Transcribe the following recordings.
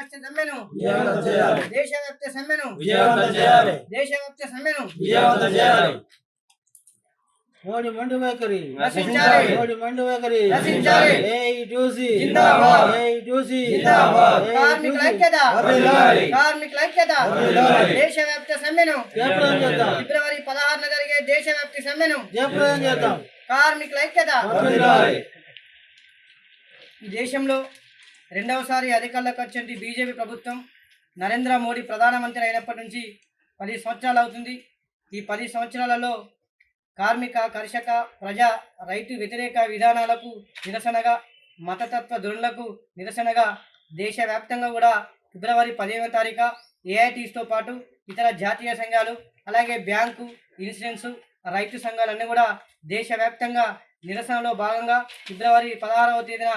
రాష్ట్ర సమ్మెను దేశవ్యాప్త సమ్మెను దేశవ్యాప్త సమ్మెను మోడీ మండు వైఖరి నశించాలి. మోడీ మండు వైఖరి నశించాలి. ఏఐటీయూసీ జిందాబాద్. ఏఐటీయూసీ జిందాబాద్. కార్మికుల ఐక్యత వర్ధిల్లాలి. కార్మికుల ఐక్యత వర్ధిల్లాలి. దేశవ్యాప్త సమ్మెను జయప్రదం చేద్దాం ఫిబ్రవరి 16న జరిగే దేశవ్యాప్త సమ్మెను జయప్రదం చేద్దాం కార్మికుల ఐక్యత వర్ధిల్లాలి. ఈ దేశంలో రెండవసారి అధికారంలోకి వచ్చిన బీజేపీ ప్రభుత్వం నరేంద్ర మోడీ ప్రధానమంత్రి అయినప్పటి నుంచి 10 సంవత్సరాలు అవుతుంది. ఈ 10 సంవత్సరాలలో కార్మిక కర్షక ప్రజా రైతు వ్యతిరేక విధానాలకు నిరసనగా మతతత్వ ధోరణులకు నిరసనగా దేశవ్యాప్తంగా కూడా ఫిబ్రవరి 15వ తారీఖు ఏఐటీస్తో పాటు ఇతర జాతీయ సంఘాలు అలాగే బ్యాంకు ఇన్సూరెన్సు రైతు సంఘాలన్నీ కూడా దేశవ్యాప్తంగా నిరసనలో భాగంగా ఫిబ్రవరి 16వ తేదీన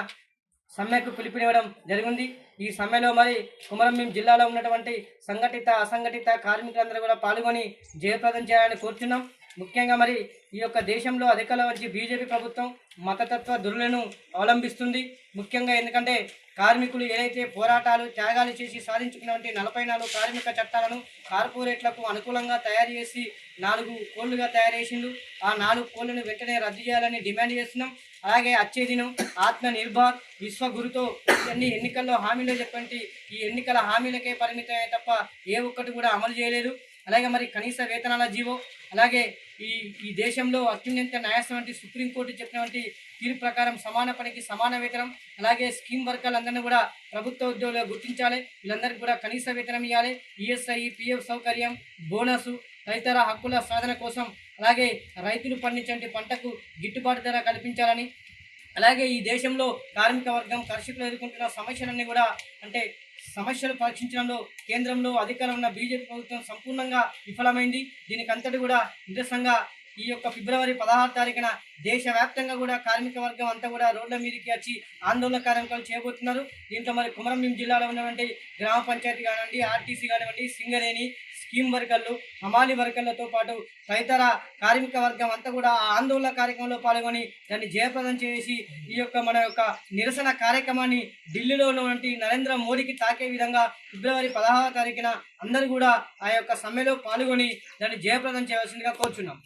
సమ్మెకు పిలుపునివ్వడం జరిగింది. ఈ సమ్మెలో మరి కుమరంభీం జిల్లాలో ఉన్నటువంటి సంఘటిత అసంఘటిత కార్మికులందరూ కూడా పాల్గొని జయప్రదం చేయాలని కోరుచున్నాం. ముఖ్యంగా మరి ఈ యొక్క దేశంలో అధికారంలో వచ్చి బీజేపీ ప్రభుత్వం మతతత్వ దురులను అవలంబిస్తుంది. ముఖ్యంగా ఎందుకంటే కార్మికులు ఏదైతే పోరాటాలు త్యాగాలు చేసి సాధించుకున్నటువంటి 44 కార్మిక చట్టాలను కార్పొరేట్లకు అనుకూలంగా తయారు చేసి 4 కోళ్లుగా తయారు చేసిండు. ఆ 4 కోళ్లను వెంటనే రద్దు చేయాలని డిమాండ్ చేస్తున్నాం. అలాగే వచ్చే దినం ఆత్మ నిర్భర్ విశ్వగురుతో ఇవన్నీ ఎన్నికల్లో హామీలు చెప్పండి ఈ ఎన్నికల హామీలకే పరిమితమే తప్ప ఏ ఒక్కటి కూడా అమలు చేయలేదు. అలాగే మరి కనీస వేతనాల జీవో అలాగే ఈ దేశంలో అత్యున్నత న్యాయస్థానం వంటి సుప్రీంకోర్టు చెప్పినటువంటి తీర్పు ప్రకారం సమాన పనికి సమాన వేతనం అలాగే స్కీమ్ వర్కర్లందరినీ కూడా ప్రభుత్వ ఉద్యోగులుగా గుర్తించాలి. వీళ్ళందరికీ కూడా కనీస వేతనం ఇవ్వాలి. ఈఎస్ఐ పిఎఫ్ సౌకర్యం బోనసు తదితర హక్కుల సాధన కోసం అలాగే రైతులు పండించే పంటకు గిట్టుబాటు ధర కల్పించాలని అలాగే ఈ దేశంలో కార్మిక వర్గం కర్షకులు ఎదుర్కొంటున్న సమస్యలన్నీ కూడా అంటే సమస్యలు పరిష్కరించడంలో కేంద్రంలో అధికారం ఉన్న బీజేపీ ప్రభుత్వం సంపూర్ణంగా విఫలమైంది. దీనికంతటి కూడా నిరసనగా ఈ యొక్క ఫిబ్రవరి 16వ తారీఖున దేశవ్యాప్తంగా కూడా కార్మిక వర్గం అంతా కూడా రోడ్ల మీదకి వచ్చి ఆందోళన కార్యక్రమాలు చేయబోతున్నారు. దీంట్లో మరి కుమరంభీం జిల్లాలో ఉన్నటువంటి గ్రామ పంచాయతీ కానివ్వండి ఆర్టీసీ కానివ్వండి సింగరేణి స్కీమ్ వర్కర్లు హమాలి వర్కర్లతో పాటు తదితర కార్మిక వర్గం అంతా కూడా ఆ ఆందోళన కార్యక్రమంలో పాల్గొని దాన్ని జయప్రదం చేసి ఈ యొక్క మన యొక్క నిరసన కార్యక్రమాన్ని ఢిల్లీలో ఉన్నటువంటి నరేంద్ర మోడీకి తాకే విధంగా ఫిబ్రవరి 16వ తారీఖున అందరూ కూడా ఆ యొక్క సమ్మెలో పాల్గొని దాన్ని జయప్రదం చేయవలసిందిగా కోరుచున్నాం.